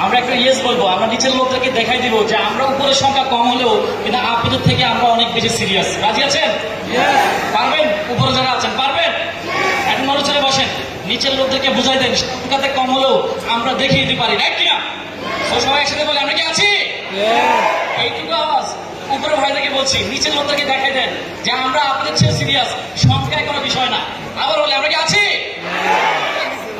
আমরা একটা ইয়েস বলবো, আমরা নিচের লোকদেরকে দেখাই দিব যে আমরা উপরের সংখ্যা কম হলেও কিন্তু আপনাদের থেকে আমরা অনেক বেশি সিরিয়াস। রাজি আছেন? পারবেন? উপরে যারা আছেন পারবেন? এখন মানুষ চলে বসেন, নিচের লোকদেরকে বুঝাই দেন সংখ্যাতে কম হলেও আমরা দেখিয়ে দিতে পারি, রাইট কিনা? তো সবাই একসাথে বলে আমরা কি আছি? এইটুকু আওয়াজ উপরে ভাইদেরকে বলছি, নিচের লোকদেরকে দেখাই দেন যে আমরা আপনাদের চেয়ে সিরিয়াস, সংখ্যায় কোনো বিষয় না। আবার বলে আমরা কি আছি?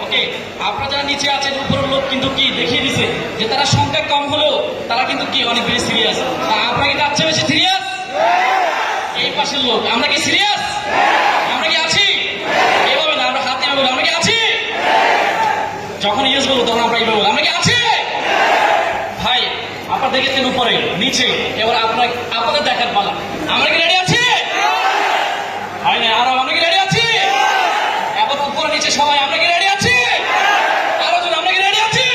ওকে, আপনারা যারা নিচে আছেন উপরের লোক কিন্তু কি দেখিয়ে দিছে যে তারা সংখ্যা কম হলেও তারা কিন্তু কি অনেক বেশি সিরিয়াস। আপনারা কি তার চেয়ে বেশি সিরিয়াস? এই পাশের লোক আমরা কি সিরিয়াস? আমরা কি আছি? এইভাবে না, আমরা হাত দিয়ে বলি আমরা কি আছি? যখন ইয়েস বলবো তখন আমরা এইভাবে বলি আমরা কি আছি? ভাই আপনারা দেখেছেন উপরে নিচে, এবার আপনাদের দেখার পালা। আমরা কি রেডি আছি? হয় না আরো আমরা কি রেডি আছি? এবার উপরে নিচে সবাই আমরা কি রেডি আছি? আরো জন আমরা কি রেডি আছি?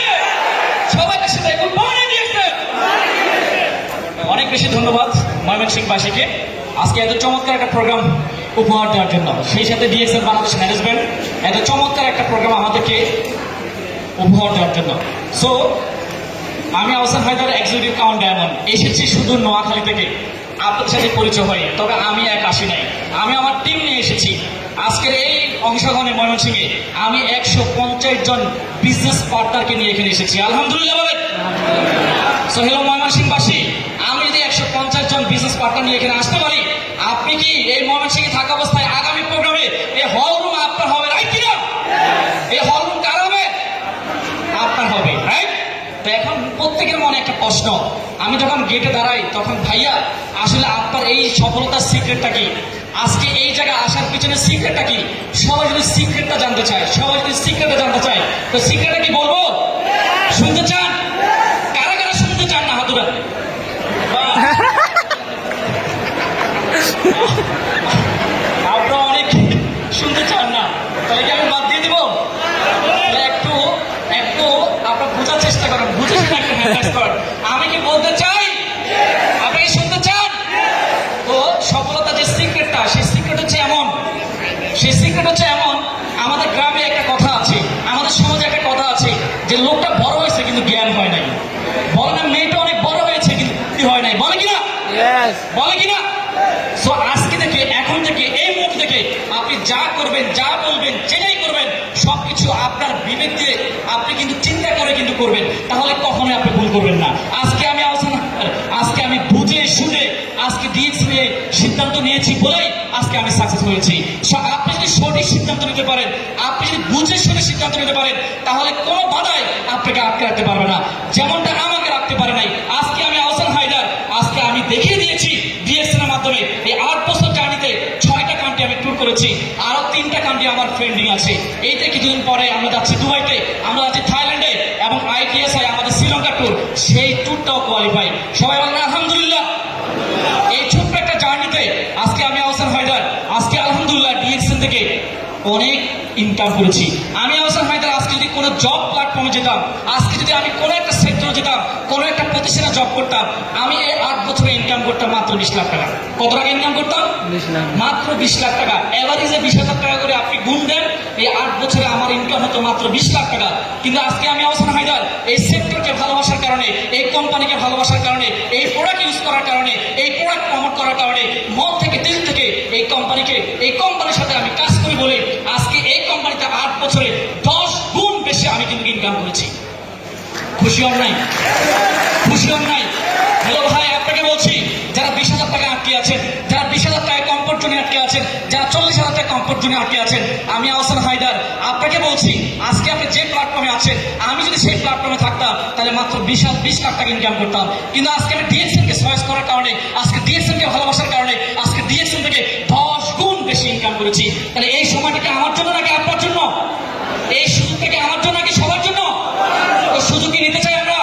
সবাই একসাথে গুড মর্নিং দিয়েছেন। অনেক বেশি ধন্যবাদ ময়মনসিংহবাসীকে আজকে এত চমৎকার একটা প্রোগ্রাম উপহার দেওয়ার জন্য, সেই সাথে ডিএক্সএল বাংলাদেশ ম্যানেজমেন্ট এত চমৎকার একটা প্রোগ্রাম আমাদেরকে উপহার দেওয়ার জন্য। সো আমি Ahsan Haider, executive count diamond, এসেছি শুধু নোয়াখালী থেকে আপনাদের সাথে পরিচয় হয়। তবে আমি এক আসি নাই, আমি আমার টিম নিয়ে এসেছি। আজকের এই অংশগ্রহণে ময়মনসিংহে আমি 150 জন বিজনেস পার্টনারকে নিয়ে এখানে এসেছি। আলহামদুলিল্লাহ বলেন। সো হ্যালো ময়মনসিংহবাসী, আমি যদি 150 জন বিজনেস পার্টনার নিয়ে এখানে আসতে পারি, আপনি কি এই ময়মনসিংহে থাকা অবস্থায় আগামী প্রোগ্রামে এই হল রুম আপনার হবে, রাইট কিনা? এই হল রুম কার হবে? আপনার হবে, রাইট? তো এখন প্রত্যেকের মনে একটা প্রশ্ন, আমি যখন গেটে দাঁড়াই তখন ভাইয়া আসলে আপনার এই সফলতার সিক্রেটটা কি? আজকে এই জায়গায় আসার পিছনে সিক্রেটটা কি? সবাই যদি সিক্রেটটা জানতে চায়, তো সিক্রেটটা কি বলবো? শুনতে চান? কারা কারা শুনতে চান না হাতুরা? আপনারা অনেক শুনতে চান না, তাহলে কি আমি বাদ দিয়ে দিব? একটু আপনারা বোঝার চেষ্টা করেন, বুঝে শুনে একটা হ্যান্ডেল করেন। আমি কি বলতে চাই? আপনি কি শুনতে চান? তো সফলতা যে সিক্রেটটা, সেই সিক্রেট হচ্ছে এমন, আমাদের গ্রামে একটা কথা আছে, আমাদের সমাজে একটা কথা আছে যে লোকটা বড় হয়েছে কিন্তু জ্ঞান হয় নাই, বলে না মেয়েটা অনেক বড় হয়েছে কিন্তু বুদ্ধি হয় নাই, বলে কিনা? বলে কিনা? সো আজকে থেকে, এখন থেকে, এই মুহূর্ত থেকে আপনি যা করবেন, যা বলবেন, যেটাই করবেন সবকিছু আপনার বিবেক দিয়ে আপনি কিন্তু চিন্তা করে কিন্তু করবেন, তাহলে কখনোই আপনি ভুল করবেন না। আজকে আমি বুঝে শুনে আজকে ডিএক্সএল সিদ্ধান্ত নিয়েছি বলেই আজকে আমি সাকসেস হয়েছি। আপনি যদি সঠিক সিদ্ধান্ত নিতে পারেন, আপনি যদি বুঝে শুনে সিদ্ধান্ত নিতে পারেন, তাহলে কোনো বাধাই আপনাকে আটকে রাখতে পারবে না, যেমনটা আমাকে রাখতে পারে নাই। আজকে আমি আহসান হায়দার, আজকে আমি দেখিয়ে দিয়েছি ডিএক্সএল এর মাধ্যমে। এই 8 বছর জার্নিতে 6টা কান্ট্রি আমি ট্যুর করেছি, আরো 3টা কান্ট্রি আমার ফ্রেন্ডিং আছে। এইতে কিছুদিন পরে আমরা যাচ্ছি দুবাইতে, আমরা যাচ্ছি থাইল্যান্ডে, এবং ITSI আমাদের শ্রীলঙ্কা ট্যুর, সেই ট্যুরটাও কোয়ালিফাই। সবাই বলেন আলহামদুলিল্লাহ। এই ছোট্ট একটা জার্নিতে আজকে আমি আহসান হায়দার, আজকে আলহামদুলিল্লাহ ডিএক্সএল থেকে অনেক ইনকাম করেছি। আমি আহসান হায়দার আজকে যদি কোনো জব প্ল্যাটফর্মে যেতাম, আজকে যদি আমি কোনো একটা সেক্টরে যেতাম, কোনো একটা প্রতিষ্ঠানে জব করতাম, আমি এই 8 বছরে ইনকাম করতাম মাত্র 20 লাখ টাকা। কত টাকা ইনকাম করতাম? মাত্র 20 লাখ টাকা। এভারেজে 20,000 টাকা করে আপনি গুণ দেন, এই 8 বছরে আমার ইনকাম হতো মাত্র 20 লাখ টাকা। কিন্তু আজকে আমি আহসান হায়দার এই সেক্টরকে ভালোবাসার কারণে, এই কোম্পানিকে ভালোবাসার কারণে, এই প্রোডাক্ট ইউজ করার কারণে, এই প্রোডাক্ট প্রমোট করার কারণে, মন থেকে দিল থেকে এই কোম্পানির সাথে আমি কাজ করি বলে আজকে এই কোম্পানিতে 8 বছরে 10 গুণ বেশি আমি কিন্তু ইনকাম করেছি। খুশি হন নাই? খুশি হন নাই? হ্যালো ভাই, আপনাকে বলছি, যারা 20,000 টাকা আটকে আছেন, যারা 20,000 টাকা কমফোর্ট জোনে আটকে আছেন, যারা 40,000 টাকা কমফোর্ট জোনে আটকে আছেন, আমি আহসান হায়দার আপনাকে বলছি, আজকে আপনি যে প্ল্যাটফর্মে আছেন, আমি যদি সেই প্ল্যাটফর্মে থাকতাম তাহলে মাত্র 20 লাখ টাকা ইনকাম করতাম। কিন্তু আজকে আমি ডিএক্সএল কে চয়েস করার কারণে, আজকে ডিএক্সএল কে ভালোবাসার কারণে, আজকে ডিএক্সএল থেকে 10 গুণ বেশি ইনকাম করেছি। তাহলে এই সময়টাকে আমার জন্য নাকি আপনার জন্য? এই সুযোগটাকে আমার জন্য নাকি সবার জন্য? ওই সুযোগ কি নিতে চাই আমরা?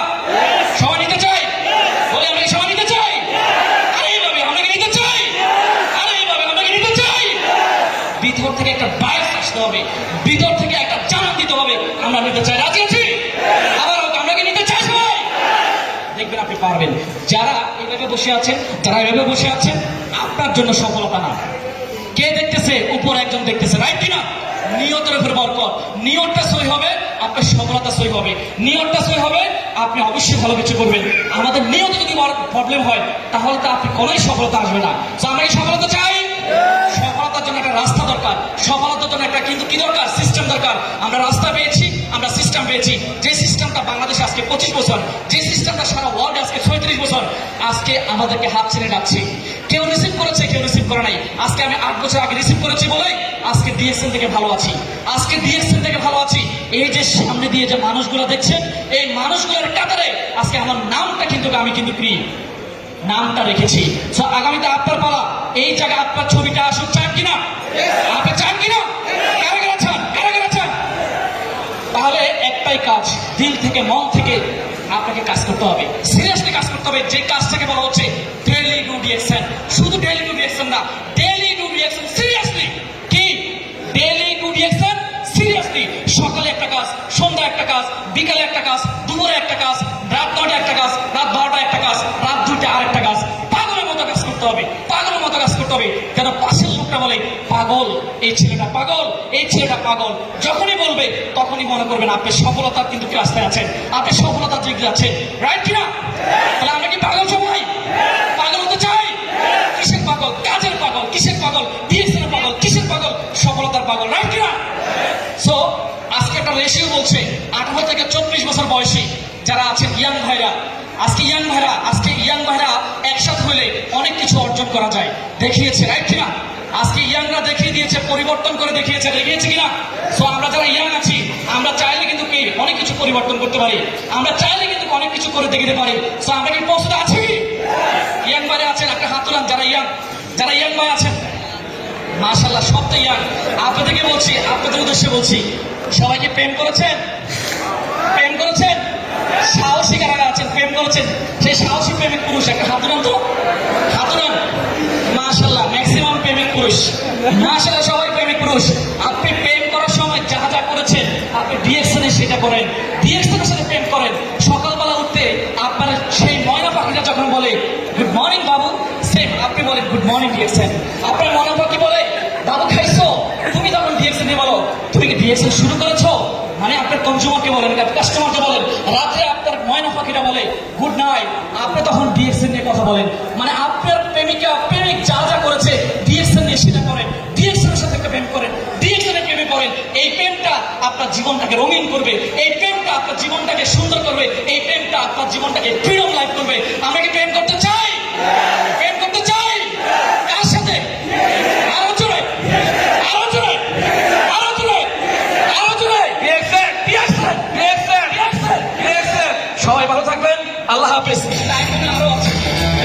সবাই নিতে চাই? বলে আমরা সবাই নিতে চাই? আরে এইভাবে আমরা কি নিতে চাই? ভিতর থেকে একটা বায়াস আসতে হবে, ভিতর থেকে একটা জানান দিতে হবে আমরা নিতে চাই। রাজি আছি? আবার আমরা কি নিতে চাই সবাই? দেখবেন আপনি পারবেন। যারা এইভাবে বসে আছেন, আপনার জন্য সফলতা না। কে দেখতেছে? উপর একজন দেখতেছে, রাইট কিনা? নিয়তের উপর বরকত। নিয়তটা সহি হবে, আপনার সফলতা সহি হবে। নিয়তটা সহি হবে, আপনি অবশ্যই ভালো কিছু করবেন। আমাদের নিয়তে যদি প্রবলেম হয়, তাহলে তো আপনি কোনোই সফলতা আসবে না। তো আমরা এই সফলতা চাই। সফলতার জন্য একটা রাস্তা দরকার, সফলতার জন্য একটা কিন্তু কি দরকার, সিস্টেম দরকার। আমরা রাস্তা পেয়েছি, আমরা সিস্টেম পেয়েছি। যে সিস্টেমটা বাংলাদেশে আজকে 25 বছর, যে সিস্টেমটা সারা ওয়ার্ল্ডে আজকে 36 বছর, আজকে আমাদেরকে হাত ছেড়ে যাচ্ছে। কেউ রিসিভ করেছে, কেউ রিসিভ করে নাই। আজকে আমি 8 বছর আগে রিসিভ করেছি বলে আজকে ডিএক্সএল থেকে ভালো আছি। আজকে ডিএক্সএল থেকে ভালো আছি। এই যে সামনে দিয়ে যে মানুষগুলো দেখছেন, এই মানুষগুলোর কাতারে আজকে আমার নামটা কিন্তু আমি কিন্তু কি নামটা রেখেছি। সো আগামীতে আপনার পালা, এই জায়গায় আপনার ছবিটা আসুক, চান কিনা? আপনি চান কিনা? কারা চান? কারা চান? তাহলে একটাই কাজ, দিল থেকে মন থেকে আপনাকে কাজ করতে হবে, সিরিয়াসলি কাজ করতে হবে। যে কাজটাকে বলা হচ্ছে ডেইলি ডু ডিএক্সএন। শুধু ডেইলি ডু ডিএক্সএন না, ডেইলি ডু ডিএক্সএন সিরিয়াসলি। কি ডেইলি ডু ডিএক্সএন সিরিয়াসলি? সকালে একটা কাজ, সন্ধ্যা একটা কাজ, বিকালে একটা কাজ, দুপুরে একটা কাজ, রাত 9টায় একটা কাজ, রাত 12টায় একটা কাজ, রাত 2টায় আরেকটা কাজ। পাগলের মতো কাজ করতে হবে, পাগলের মতো কাজ করতে হবে। কেন পাশের লোকটা বলে পাগল, এই ছেলেটা পাগল, এই ছেলেটা পাগল, যখনই বলবে তখনই মনে করবেন আপনি সফলতার কিন্তু রাস্তায় আছেন, আপনি সফলতার দিকে যাচ্ছেন। রাইট কিনা? তাহলে আমরা কি পাগল সবাই? পাগল হতে চাই? কিসের পাগল? কাজের পাগল। কিসের পাগল? ডিএক্সএল পাগল। কিসের পাগল? সফলতার পাগল। রাইট কিনা? সো আজকে একটা রেশিও বলছে 18 থেকে 24 বছর বয়সী যারা আছেন ইয়াং ভাইরা, আজকে ইয়াং ভাইরা একসাথে হলে অনেক কিছু অর্জন করা যায়, দেখিয়েছে। রাইট কিনা? আজকে ইয়াংরা দেখিয়ে দিয়েছে, পরিবর্তন করে দেখিয়েছে কিনা? সো আমরা যারা ইয়াং আছি, আমরা চাইলে কিন্তু কি অনেক কিছু পরিবর্তন করতে পারি, আমরা চাইলে কিন্তু অনেক কিছু করে দেখাতে পারি। সো আমরা কি প্রস্তুত আছি? ইয়াং ভাইরা আছেন, একটা হাত তোলান যারা ইয়াং ভাই আছেন। মাশাআল্লাহ, সব তো ইয়াং। আপনাদেরকে বলছি, আপনাদের উদ্দেশ্যে বলছি, সবাইকে প্রেম করেছেন? প্রেম করেছেন? সাহসী কারা আছেন প্রেম করেছেন? সেই সাহসী প্রেমিক পুরুষ একটা হাত তুলান তো, হাত তুলান। মাশাআল্লাহ, ম্যাক্সিমাম প্রেমিক পুরুষ। মাশাআল্লাহ, সবাই প্রেমিক পুরুষ। আপনি প্রেম করার সময় যা যা করেছেন, আপনি ডিএক্সএন সেটা করেন, ডিএক্সএনের সাথে প্রেম করেন। সকালবেলা উঠতে আপনার সেই ময়না পাখিটা যখন বলে গুড মর্নিং বাবু, সেম আপনি বলেন গুড মর্নিং ডিএক্সএন। আপনার ময়না পাখি বলে বাবু খাইছো, তুমি তখন ডিএক্সএন দিয়ে বলো তুমি কি ডিএক্সএন শুরু করেছো? মানে আপনার কনজিউমারকে বলেন, কাস্টমারকে বলেন। রাত্রে আপনার ময়না পাখিটা বলে গুড নাইট, আপনি তখন ডিএক্সএন নিয়ে কথা বলেন। মানে আপনার প্রেমিক যা যা করেছে ডিএক্সএন নিয়ে সেটা করেন, ডিএক্সএনের সাথে একটা প্রেম করেন, ডিএক্সএনের প্রেমে করেন। এই প্রেমটা আপনার জীবনটাকে রঙিন করবে, এই প্রেমটা আপনার জীবনটাকে সুন্দর করবে, এই প্রেমটা আপনার জীবনটাকে ফ্রিডম লাইফ করবে। আমরা কি প্রেম করতে চাই? প্রেম করতে চাই? কার সাথে? আরো জোরে, আরো জোরে, আরো জোরে, আরো জোরে। সবাই ভালো থাকবেন, আল্লাহ হাফেজ।